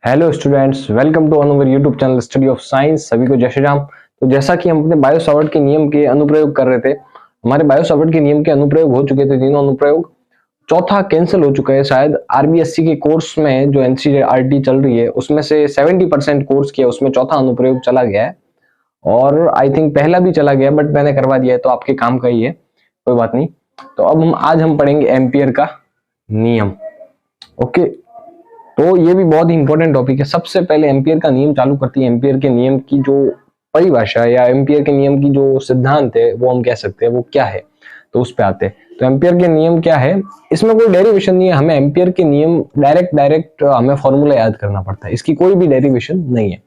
Hello students, welcome to our YouTube channel study of science. सभी को जय श्री राम। तो जैसा कि हम अपने बायो सावर्ट के नियम के अनुप्रयोग कर रहे थे, हमारे बायो सावर्ट के नियम के अनुप्रयोग हो चुके थे, तीनों अनुप्रयोग। चौथा कैंसिल हो चुका है शायद। आरबीएससी के कोर्स में जो एनसीईआरटी चल रही है उसमें से 70% कोर्स किया, उसमें चौथा अनुप्रयोग चला गया है और आई थिंक पहला भी चला गया, बट मैंने करवा दिया है तो आपके काम का ही है, कोई बात नहीं। तो अब आज हम पढ़ेंगे एम्पियर का नियम। ओके, तो ये भी बहुत ही इंपॉर्टेंट टॉपिक है। सबसे पहले एम्पियर का नियम चालू करती है। एम्पियर के नियम की जो परिभाषा या एम्पियर के नियम की जो सिद्धांत है वो हम कह सकते हैं वो क्या है, तो उस पे आते हैं। तो एम्पियर के नियम क्या है, इसमें कोई डेरिवेशन नहीं है। हमें एम्पियर के नियम डायरेक्ट हमें फॉर्मूला याद करना पड़ता है, इसकी कोई भी डेरिवेशन नहीं है।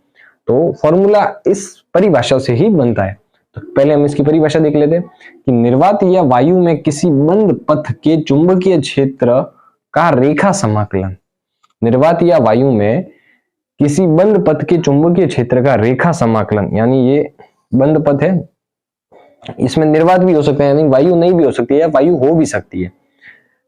तो फॉर्मूला इस परिभाषा से ही बनता है। तो पहले हम इसकी परिभाषा देख लेते हैं कि निर्वात या वायु में किसी बंद पथ के चुंबकीय क्षेत्र का रेखा समाकलन। निर्वात या वायु में किसी बंद पथ के चुंबकीय क्षेत्र का रेखा समाकलन, यानी ये बंद पथ है, इसमें निर्वात भी हो सकता है, यानी वायु नहीं भी हो सकती है, वायु हो भी सकती है,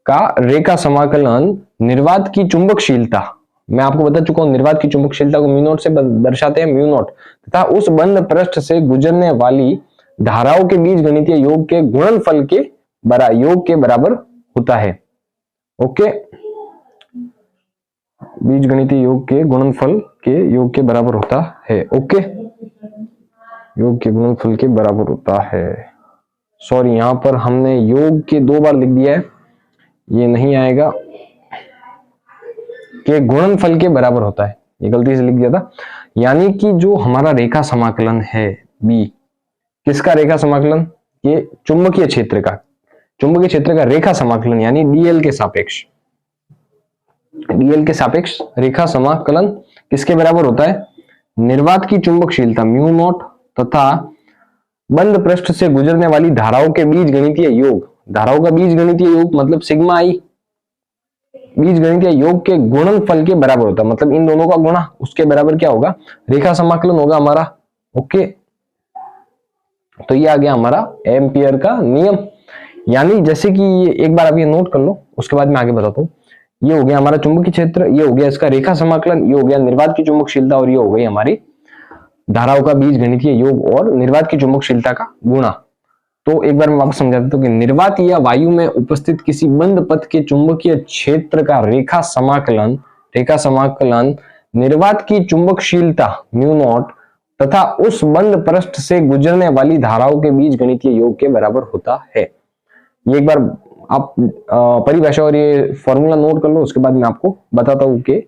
का रेखा समाकलन निर्वात की चुंबकशीलता। मैं आपको बता चुका हूं, निर्वात की चुंबकशीलता को म्यू नॉट से दर्शाते हैं, म्यू नॉट, तथा उस बंद पृष्ठ से गुजरने वाली धाराओं के बीज गणितीय योग के गुणनफल के योग के बराबर होता है। ओके, बीज गणितीय योग के गुणनफल के योग के बराबर होता है। ओके, योग के गुणनफल के बराबर होता है। सॉरी, यहां पर हमने योग के 2 बार लिख दिया है, ये नहीं आएगा, के गुणनफल के बराबर होता है, ये गलती से लिख दिया था। यानी कि जो हमारा रेखा समाकलन है बी, किसका रेखा समाकलन, ये चुंबकीय क्षेत्र का रेखा समाकलन, यानी डीएल के सापेक्ष, डीएल के सापेक्ष रेखा समाकलन किसके बराबर होता है, निर्वात की चुंबकशीलता म्यू नॉट तथा बंद पृष्ठ से गुजरने वाली धाराओं के बीज गणितीय योग, धाराओं का बीज गणितीय योग मतलब सिग्मा आई, बीज गणितीय योग के गुणनफल के बराबर होता है, मतलब इन दोनों का गुणा, उसके बराबर क्या होगा, रेखा समाकलन होगा हमारा। ओके, तो ये आ गया हमारा एम्पियर का नियम। यानी जैसे कि ये एक बार आप ये नोट कर लो, उसके बाद मैं आगे बताता हूँ। ये हो गया हमारा चुंबकीय क्षेत्र, ये हो गया इसका रेखा समाकलन, ये हो गया निर्वात की चुंबकशीलता, और ये हो गई हमारी धाराओं का बीज गणितीय योग और निर्वात की चुंबकशीलता का गुणा। तो एक बार मैं वापस समझा देता हूं कि निर्वात या वायु में उपस्थित किसी बंद पथ के चुंबकीय क्षेत्र का रेखा समाकलन निर्वात की चुंबकशीलता म्यू नॉट तथा उस बंद पृष्ठ से गुजरने वाली धाराओं के बीज गणितीय योग के बराबर होता है। ये एक बार आप परिभाषा और ये फॉर्मूला नोट कर लो, उसके बाद मैं आपको बताता हूं कि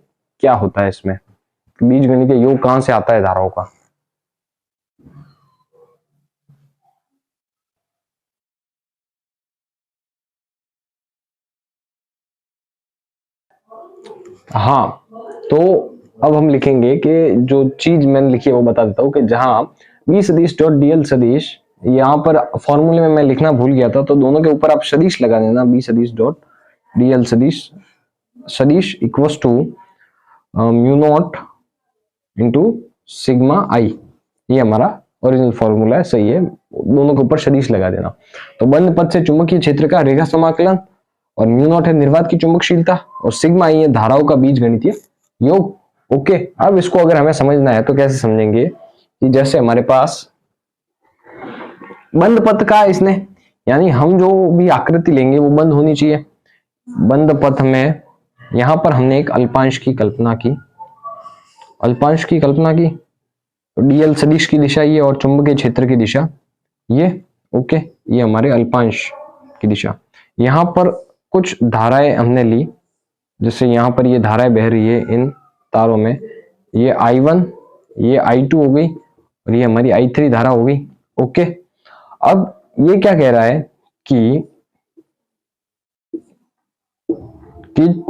क्या होता है इसमें, बीज गणितीय योग कहां से आता है धाराओं का। हाँ, तो अब हम लिखेंगे कि जो चीज मैंने लिखी है वो बता देता हूं कि जहां बी सदिश डॉट डीएल सदिश, यहाँ पर फॉर्मूले में मैं लिखना भूल गया था, तो दोनों के ऊपर आप सदिश लगा देना, बी सदिश डॉट डीएल सदिश equals to mu not into sigma i. ये हमारा ओरिजिनल फॉर्मूला है, सही है, दोनों के ऊपर सदिश लगा देना। तो बंद पथ से चुंबकीय क्षेत्र का रेखा समाकलन, और म्यू नॉट है निर्वात की चुंबकशीलता, और सिग्मा आई है धाराओं का बीज गणितीय योग। ओके, अब इसको अगर हमें समझना है तो कैसे समझेंगे कि जैसे हमारे पास बंद पथ का इसने, यानी हम जो भी आकृति लेंगे वो बंद होनी चाहिए। बंद पथ में यहां पर हमने एक अल्पांश की कल्पना की, तो डीएल सदिश की दिशा ये और चुंबकीय क्षेत्र की दिशा ये। ओके, ये हमारे अल्पांश की दिशा। यहां पर कुछ धाराएं हमने ली, जैसे यहां पर ये धाराएं बह रही है इन तारों में, ये I1, ये I2 हो गई, और ये हमारी I3 धारा हो गई। ओके, अब ये क्या कह रहा है कि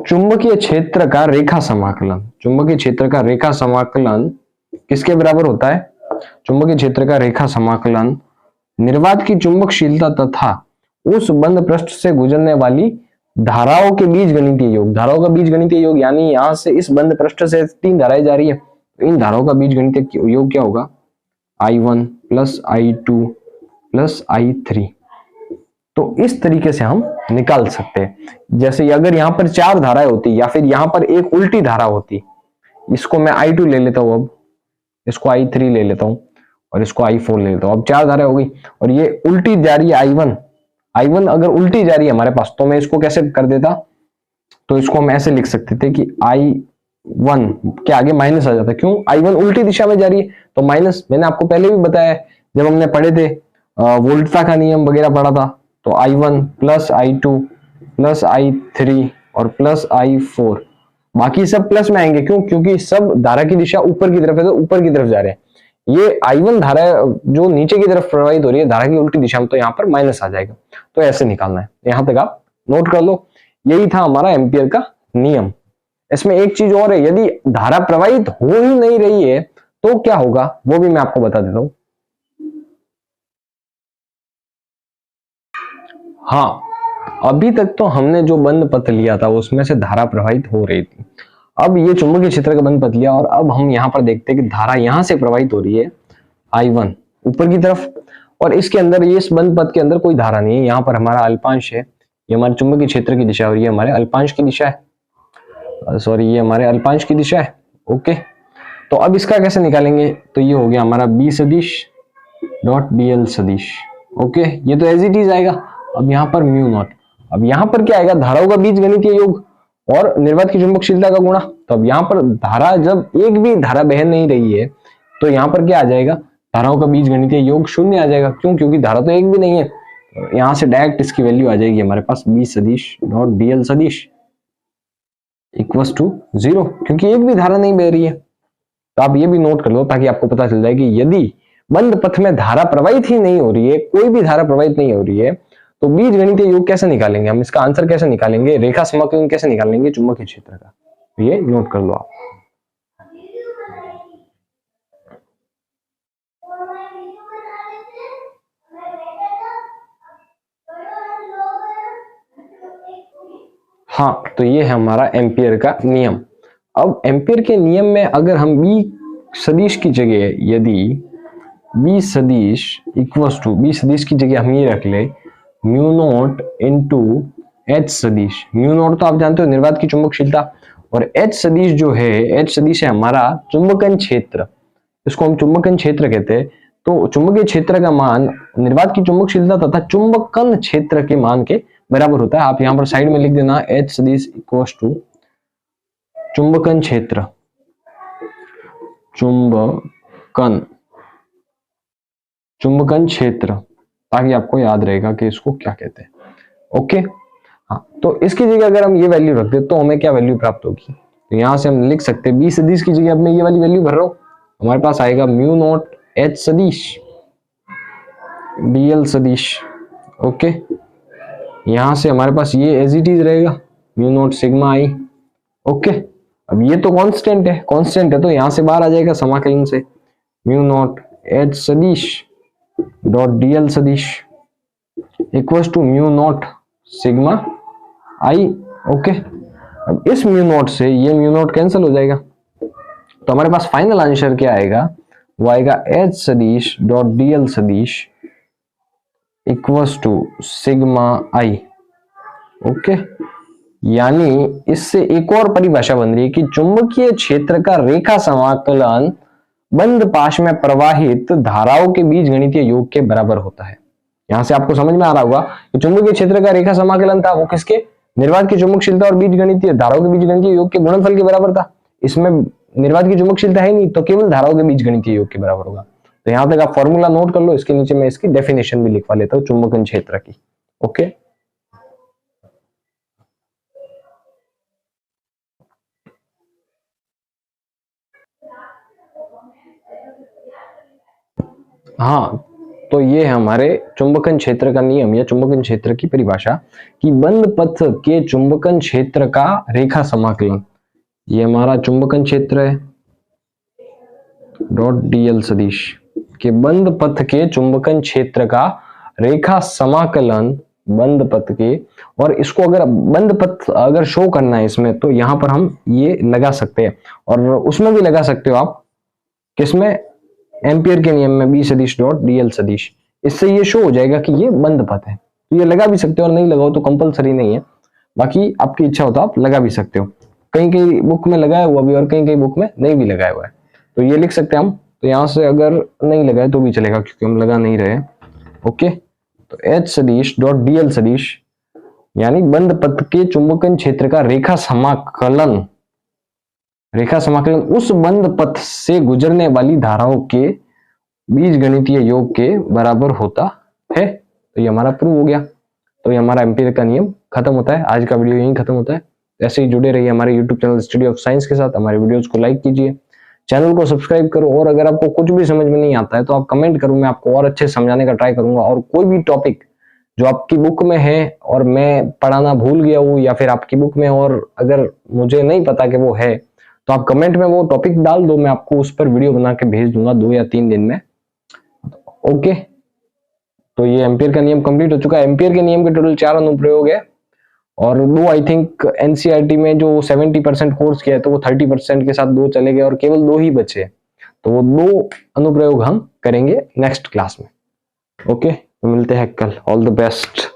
चुंबकीय क्षेत्र का रेखा समाकलन किसके बराबर होता है, चुंबकीय क्षेत्र का रेखा समाकलन निर्वात की चुंबकशीलता तथा उस बंद पृष्ठ से गुजरने वाली धाराओं के बीज गणितीय योग। धाराओं का बीज गणितीय योग यानी यहां से इस बंद पृष्ठ से 3 धाराएं जा रही है, तो इन धाराओं का बीज गणितीय योग क्या होगा, I1 plus I2 plus I3। तो इस तरीके से हम निकाल सकते हैं। जैसे अगर यहाँ पर 4 धाराएं होती, या फिर यहाँ पर एक उल्टी धारा होती, इसको मैं I2 ले लेता हूं, अब इसको I3 ले लेता हूं और इसको I4 ले लेता हूं। अब 4 धारा हो गई और ये उल्टी जा रही है I1 अगर उल्टी जा रही है हमारे पास तो मैं इसको कैसे कर देता, तो इसको हम ऐसे लिख सकते थे कि I1 के आगे माइनस आ जाता। क्यों? I1 उल्टी दिशा में जा रही है तो माइनस। मैंने आपको पहले भी बताया जब हमने पढ़े थे वोल्टता का नियम वगैरह पढ़ा था, तो I1 plus I2 plus I3 और प्लस I4, बाकी सब प्लस में आएंगे। क्यों? क्योंकि सब धारा की दिशा ऊपर की तरफ है तो ऊपर की तरफ जा रहे हैं। ये I1 धारा जो नीचे की तरफ प्रवाहित हो रही है धारा की उल्टी दिशा में, तो यहाँ पर माइनस आ जाएगा। तो ऐसे निकालना है, यहां तक आप नोट कर लो। यही था हमारा एम्पियर का नियम। इसमें एक चीज और है, यदि धारा प्रवाहित हो ही नहीं रही है तो क्या होगा वो भी मैं आपको बता देता हूं। हाँ, अभी तक तो हमने जो बंद पथ लिया था उसमें से धारा प्रवाहित हो रही थी। अब ये चुंबकीय क्षेत्र का बंद पथ लिया और अब हम यहां पर देखते हैं कि धारा यहां से प्रवाहित हो रही है I1 ऊपर की तरफ, और इसके अंदर ये इस बंद पथ के अंदर कोई धारा नहीं है। यहाँ पर हमारा अल्पांश है, ये हमारे चुंबकीय क्षेत्र की दिशा और ये हमारे अल्पांश की दिशा है, सॉरी ये हमारे अल्पांश की दिशा है। ओके, तो अब इसका कैसे निकालेंगे, तो ये हो गया हमारा B सदिश डॉट dl सदिश। ओके, ये तो एज इट इज आएगा। अब यहाँ पर म्यू नॉट, अब यहाँ पर क्या आएगा, धाराओं का बीजगणितीय योग और निर्वात की चुंबकशीलता का गुणा। तो अब यहाँ पर धारा, जब एक भी धारा बह नहीं रही है तो यहाँ पर क्या आ जाएगा, धाराओं का बीजगणितीय योग शून्य आ जाएगा। क्यों? क्योंकि धारा तो एक भी नहीं है। यहां से डायरेक्ट इसकी वैल्यू आ जाएगी हमारे पास B सदिश डॉट dl सदिश इक्वल्स टू 0, क्योंकि एक भी धारा नहीं बह रही है। तो आप ये भी नोट कर लो ताकि आपको पता चल जाए कि यदि बंद पथ में धारा प्रवाहित ही नहीं हो रही है, कोई भी धारा प्रवाहित नहीं हो रही है, तो बीजगणितीय योग कैसे निकालेंगे हम, इसका आंसर कैसे निकालेंगे, रेखा समाकलन कैसे निकालेंगे चुंबकीय क्षेत्र का, ये नोट कर लो आप। हाँ, तो ये है हमारा एम्पियर का नियम। अब एम्पियर के नियम में अगर हम B सदिश की जगह, यदि B सदिश इक्वल्स टू, B सदिश की जगह हम ये रख ले म्यू नॉट इनटू H सदिश। म्यू नॉट तो आप जानते हो निर्वात की चुंबकशीलता, और H सदिश जो है, H सदिश है हमारा चुंबकन क्षेत्र, इसको हम चुंबकन क्षेत्र कहते हैं। तो चुंबकीय क्षेत्र का मान निर्वात की चुंबकशीलता तथा चुंबकन क्षेत्र के मान के बराबर होता है। आप यहां पर साइड में लिख देना H सदिश इक्वल्स टू चुंबकन क्षेत्र, चुंबकन क्षेत्र, ताकि आपको याद रहेगा कि इसको क्या कहते हैं। ओके, हाँ, तो इसकी जगह अगर हम ये वैल्यू रख दे तो हमें क्या वैल्यू प्राप्त होगी, तो यहां से हम लिख सकते हैं B सदिश की जगह अब मैं ये वाली वैल्यू भर रहा हूं, हमारे पास आएगा म्यू नॉट H सदिश dl सदिश। ओके, यहां से हमारे पास ये एज इट इज रहेगा mu naught sigma I। Okay, अब ये तो कांस्टेंट है तो यहां से बाहर आ जाएगा समाकलन से, म्यू नॉट H सदिश डॉट dl सदिश equals to mu naught sigma I। Okay, अब इस म्यू नॉट से ये म्यू नॉट कैंसिल हो जाएगा, तो हमारे पास फाइनल आंसर क्या आएगा, वो आएगा H सदिश डॉट dl सदिश equals to sigma I। Okay, यानी इससे एक और परिभाषा बन रही है कि चुंबकीय क्षेत्र का रेखा समाकलन बंद पाश में प्रवाहित धाराओं के बीजगणितीय योग के बराबर होता है। यहां से आपको समझ में आ रहा होगा कि चुंबकीय क्षेत्र का रेखा समाकलन था वो किसके, निर्वात की चुंबकशीलता और बीजगणितीय धाराओं के बीजगणितीय योग के गुणनफल के बराबर था। इसमें निर्वात की चुंबकशीलता है नहीं तो केवल धाराओं के बीजगणितीय योग के बराबर होगा। तो यहां तक आप फॉर्मूला नोट कर लो, इसके नीचे मैं इसकी डेफिनेशन भी लिखवा लेता हूं चुंबकन क्षेत्र की। ओके, हाँ, तो ये है हमारे चुंबकन क्षेत्र का नियम या चुंबकन क्षेत्र की परिभाषा कि बंद पथ के चुंबकन क्षेत्र का रेखा समाकलन, ये हमारा चुंबकन क्षेत्र है डॉट dl सदिश के बंद पथ के चुंबकन क्षेत्र का रेखा समाकलन बंद पथ के, और इसको अगर बंद पथ अगर शो करना है इसमें तो यहां पर हम ये लगा सकते हैं, और उसमें भी लगा सकते हो आप किसमें, एम्पियर के नियम में B सदिश डॉट dl सदिश। इससे ये शो हो जाएगा कि ये बंद पथ है, तो ये लगा भी सकते हो और नहीं लगाओ तो कंपलसरी नहीं है, बाकी आपकी इच्छा हो तो आप लगा भी सकते हो। कहीं कहीं बुक में लगाया हुआ भी और कहीं कहीं बुक में नहीं भी लगाया हुआ है, तो ये लिख सकते हैं हम। तो यहाँ से अगर नहीं लगाए तो भी चलेगा क्योंकि हम लगा नहीं रहे। ओके, तो एच सदिश डॉट डीएल सदिश यानी बंद पथ के चुंबकन क्षेत्र का रेखा समाकलन उस बंद पथ से गुजरने वाली धाराओं के बीजगणितीय योग के बराबर होता है। तो ये हमारा प्रूव हो गया। तो ये हमारा एम्पीयर का नियम खत्म होता है। आज का वीडियो यहीं खत्म होता है। ऐसे ही जुड़े रहिए हमारे YouTube channel study of science के साथ। हमारे वीडियोस को लाइक कीजिए, चैनल को सब्सक्राइब करो, और अगर आपको कुछ भी समझ में नहीं आता है तो आप कमेंट करो, मैं आपको और अच्छे समझाने का ट्राई करूंगा। और कोई भी टॉपिक जो आपकी बुक में है और मैं पढ़ाना भूल गया हूँ, या फिर आपकी बुक में और अगर मुझे नहीं पता कि वो है, तो आप कमेंट में वो टॉपिक डाल दो, मैं आपको उस पर वीडियो बना के भेज दूंगा 2 या 3 दिन में। ओके, तो ये एम्पीयर का नियम कंप्लीट हो चुका है। एम्पीयर के नियम के टोटल 4 अनुप्रयोग है और 2 आई थिंक एनसीईआरटी में जो 70% कोर्स किया है तो वो 30% के साथ 2 चले गए और केवल 2 ही बचे। तो वो 2 अनुप्रयोग हम करेंगे नेक्स्ट क्लास में। ओके, तो मिलते हैं कल। All the best.